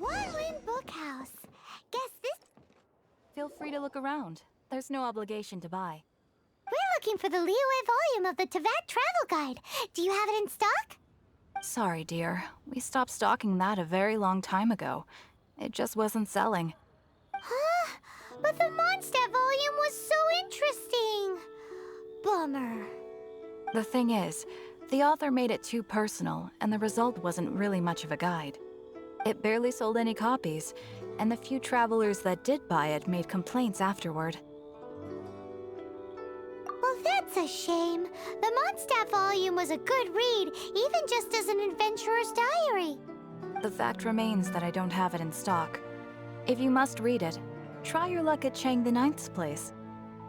One-Win Bookhouse. Guess this... Feel free to look around. There's no obligation to buy. We're looking for the Liyue volume of the Teyvat travel guide. Do you have it in stock? Sorry, dear. We stopped stocking that a very long time ago. It just wasn't selling. Huh? But the Mondstadt volume was so interesting. Bummer. The thing is, the author made it too personal, and the result wasn't really much of a guide. It barely sold any copies, and the few travelers that did buy it made complaints afterward. Well, that's a shame. The Mondstadt volume was a good read, even just as an adventurer's diary. The fact remains that I don't have it in stock. If you must read it, try your luck at Chang the Ninth's place.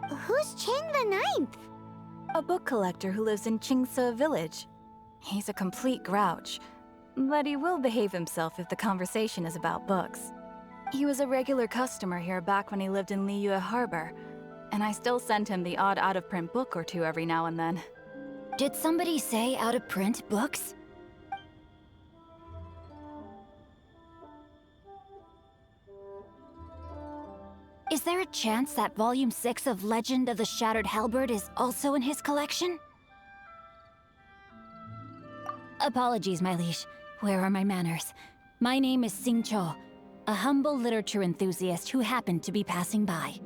Who's Chang the Ninth? A book collector who lives in Qingse village. He's a complete grouch, but he will behave himself if the conversation is about books. He was a regular customer here back when he lived in Liyue Harbor, and I still send him the odd out-of-print book or two every now and then. Did somebody say out-of-print books? Is there a chance that Volume 6 of Legend of the Shattered Halberd is also in his collection? Apologies, my liege. Where are my manners? My name is Sing Cho, a humble literature enthusiast who happened to be passing by.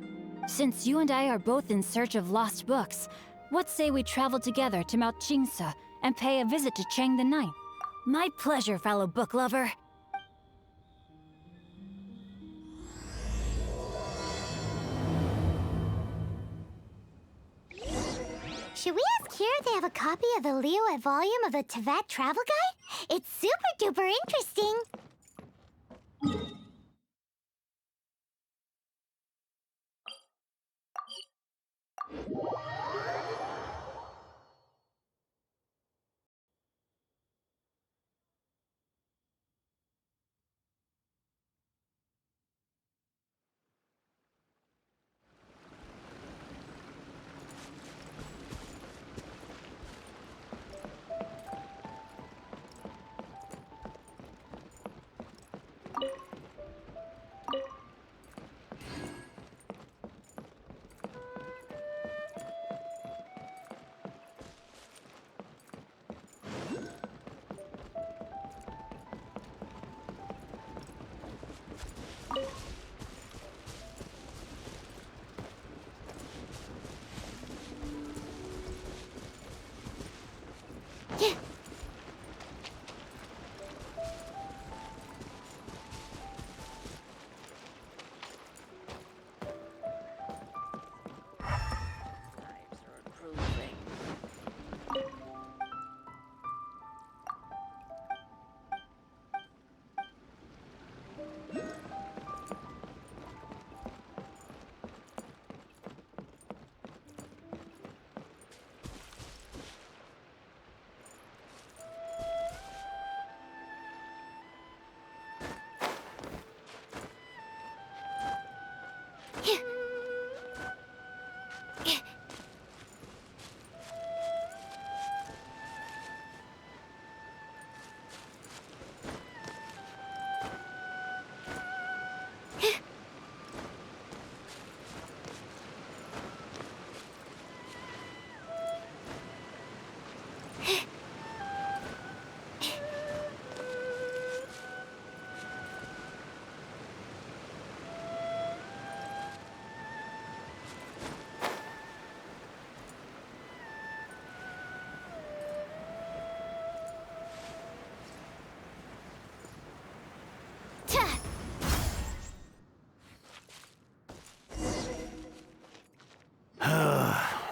Since you and I are both in search of lost books, what say we travel together to Mount Qingse and pay a visit to Chang the Ninth? My pleasure, fellow book lover. Should we ask here if they have a copy of the Liyue volume of the Teyvat travel guide? It's super duper interesting.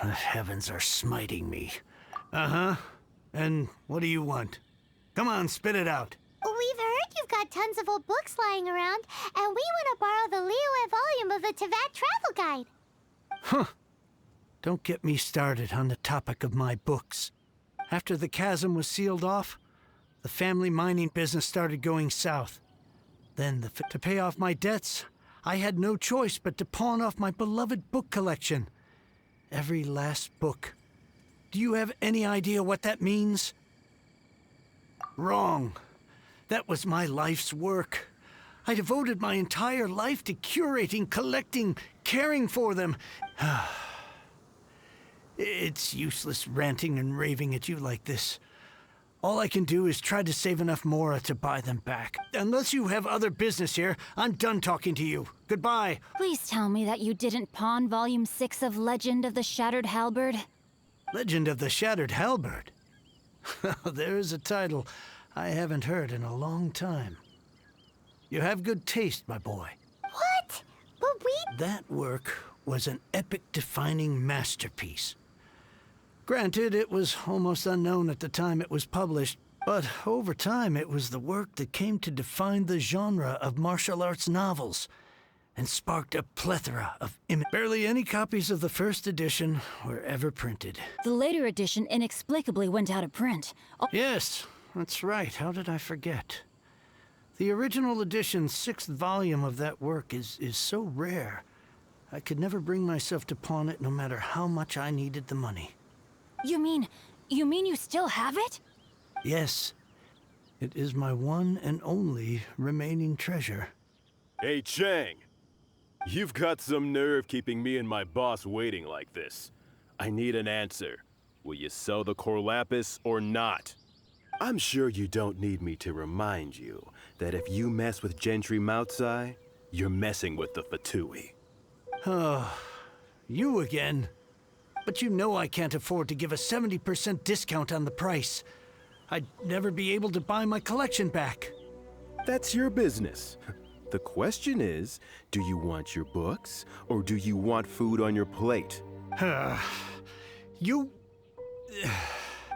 The heavens are smiting me. Uh-huh. And what do you want? Come on, spit it out. We've heard you've got tons of old books lying around, and we want to borrow the Liyue volume of the Teyvat Travel Guide. Huh. Don't get me started on the topic of my books. After the chasm was sealed off, the family mining business started going south. Then, to pay off my debts, I had no choice but to pawn off my beloved book collection. Every last book. Do you have any idea what that means? Wrong. That was my life's work. I devoted my entire life to curating, collecting, caring for them. It's useless ranting and raving at you like this. All I can do is try to save enough Mora to buy them back. Unless you have other business here, I'm done talking to you. Goodbye. Please tell me that you didn't pawn Volume 6 of Legend of the Shattered Halberd. Legend of the Shattered Halberd? There's a title I haven't heard in a long time. You have good taste, my boy. What? But we... That work was an epic-defining masterpiece. Granted, it was almost unknown at the time it was published, but over time it was the work that came to define the genre of martial arts novels and sparked a plethora of barely any copies of the first edition were ever printed. The later edition inexplicably went out of print. Oh, Yes, that's right. How did I forget? The original edition's 6th volume of that work is so rare, I could never bring myself to pawn it no matter how much I needed the money. you mean you still have it? Yes, it is my one and only remaining treasure. Hey, Chang. You've got some nerve keeping me and my boss waiting like this. I need an answer. Will you sell the Corlapis or not? I'm sure you don't need me to remind you that if you mess with Gentry Moutsai, you're messing with the Fatui. Oh, you again. But you know I can't afford to give a 70% discount on the price. I'd never be able to buy my collection back. That's your business. The question is, do you want your books, or do you want food on your plate? You...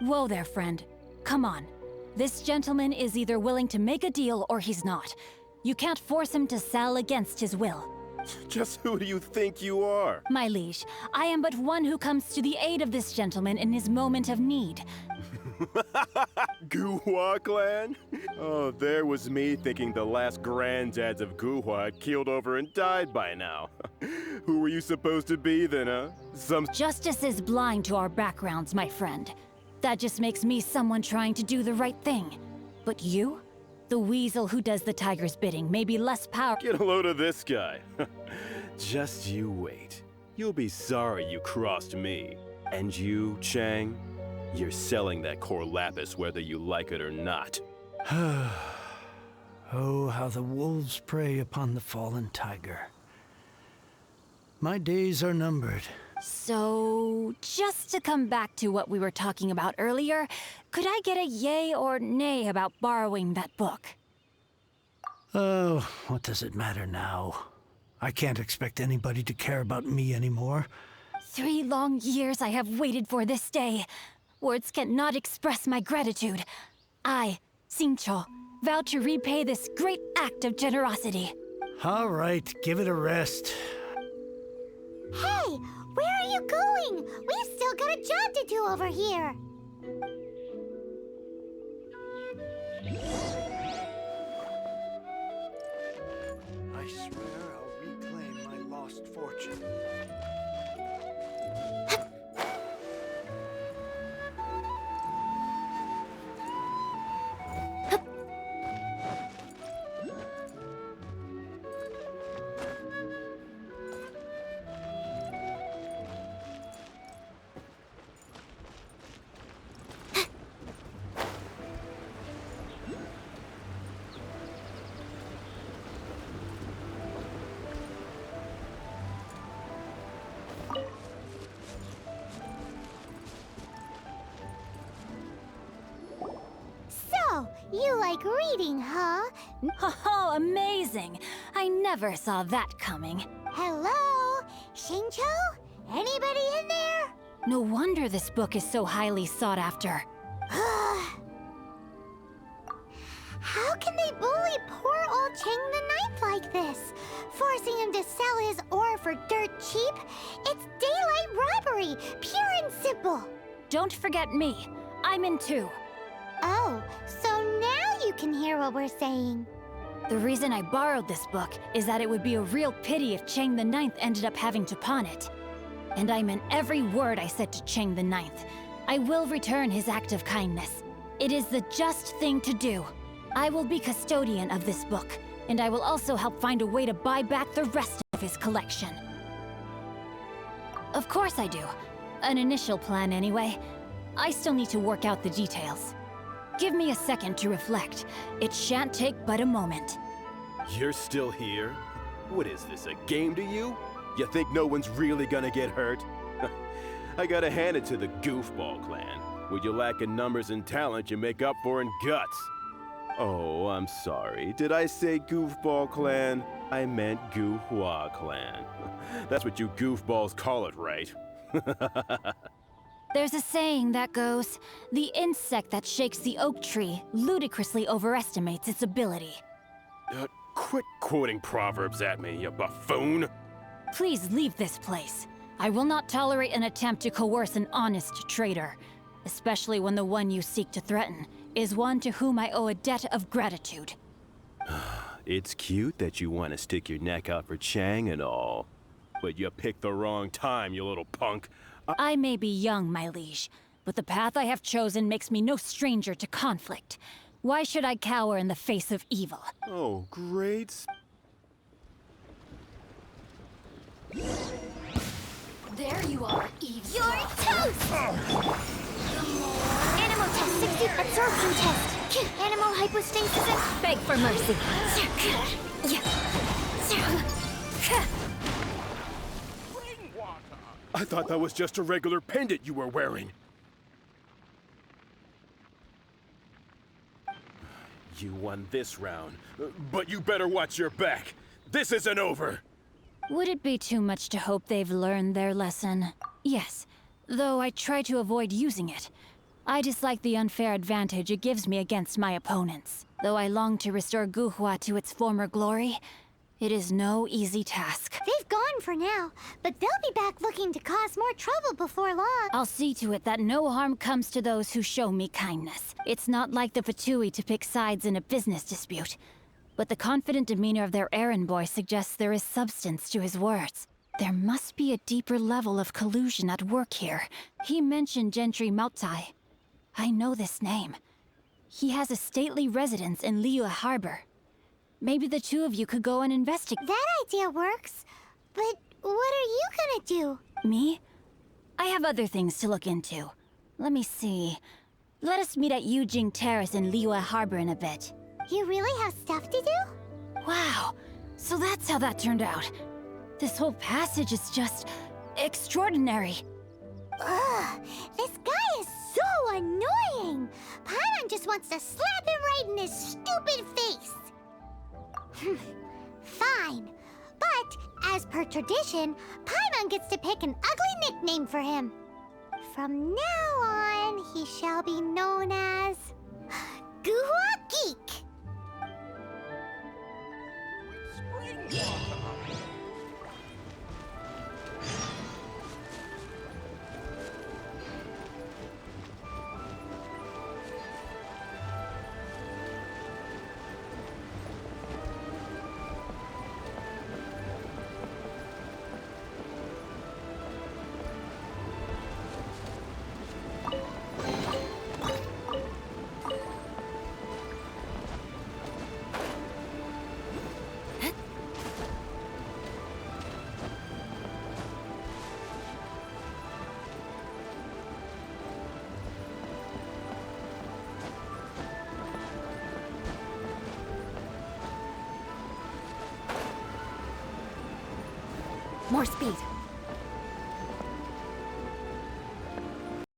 Whoa there, friend. Come on. This gentleman is either willing to make a deal or he's not. You can't force him to sell against his will. Just who do you think you are? My liege, I am but one who comes to the aid of this gentleman in his moment of need. Guhua clan? Oh, there was me thinking the last granddads of Guhua had keeled over and died by now. Who were you supposed to be then, huh? Some... Justice is blind to our backgrounds, my friend. That just makes me someone trying to do the right thing. But you? The weasel who does the tiger's bidding may be less powerful. Get a load of this guy. Just you wait. You'll be sorry you crossed me. And you, Chang, you're selling that Corlapis whether you like it or not. Oh, how the wolves prey upon the fallen tiger. My days are numbered. So, just to come back to what we were talking about earlier, could I get a yay or nay about borrowing that book? Oh, what does it matter now? I can't expect anybody to care about me anymore. 3 long years I have waited for this day. Words cannot express my gratitude. I, Xingqiu, vow to repay this great act of generosity. All right, give it a rest. Hey, where are you going? We've still got a job to do over here. I swear I'll reclaim my lost fortune. So, you like reading, huh? Oh, amazing! I never saw that coming. Hello? Xingqiu? Anybody in there? No wonder this book is so highly sought after. How can they bully poor old Chang the Ninth like this? Forcing him to sell his ore for dirt cheap? It's daylight robbery, pure and simple. Don't forget me. I'm in too. Oh, so now you can hear what we're saying. The reason I borrowed this book is that it would be a real pity if Chang the Ninth ended up having to pawn it. And I meant every word I said to Chang the Ninth. I will return his act of kindness. It is the just thing to do. I will be custodian of this book, and I will also help find a way to buy back the rest of his collection. Of course I do. An initial plan anyway. I still need to work out the details. Give me a second to reflect. It shan't take but a moment. You're still here? What is this, a game to you? You think no one's really gonna get hurt? I gotta hand it to the Goofball clan. What you lack in numbers and talent, you make up for in guts. Oh, I'm sorry. Did I say Goofball clan? I meant Goohua clan. That's what you goofballs call it, right? There's a saying that goes, the insect that shakes the oak tree ludicrously overestimates its ability. Quit quoting proverbs at me, you buffoon! Please leave this place. I will not tolerate an attempt to coerce an honest trader, especially when the one you seek to threaten is one to whom I owe a debt of gratitude. It's cute that you want to stick your neck out for Chang and all. But you picked the wrong time, you little punk. I may be young, my liege, but the path I have chosen makes me no stranger to conflict. Why should I cower in the face of evil? Oh, great. There you are, evil. You're toast! Animal test 60, absorption test. Animal hypostasis and... Beg for mercy. I thought that was just a regular pendant you were wearing. You won this round, but you better watch your back. This isn't over. Would it be too much to hope they've learned their lesson? Yes, though I try to avoid using it. I dislike the unfair advantage it gives me against my opponents. Though I long to restore Guhua to its former glory, it is no easy task. They've gone for now, but they'll be back looking to cause more trouble before long. I'll see to it that no harm comes to those who show me kindness. It's not like the Fatui to pick sides in a business dispute, but the confident demeanor of their errand boy suggests there is substance to his words. There must be a deeper level of collusion at work here. He mentioned Gentry Maotai. I know this name. He has a stately residence in Liyue Harbor. Maybe the two of you could go and investigate. That idea works, but what are you gonna do? Me? I have other things to look into. Let me see. Let us meet at Yujing Terrace in Liyue Harbor in a bit. You really have stuff to do? Wow, so that's how that turned out. This whole passage is just extraordinary. Ugh, this guy is so annoying! Paimon just wants to slap him right in his stupid face! Fine, but as per tradition, Paimon gets to pick an ugly nickname for him. From now on, he shall be known as... Guhua Geek! More speed.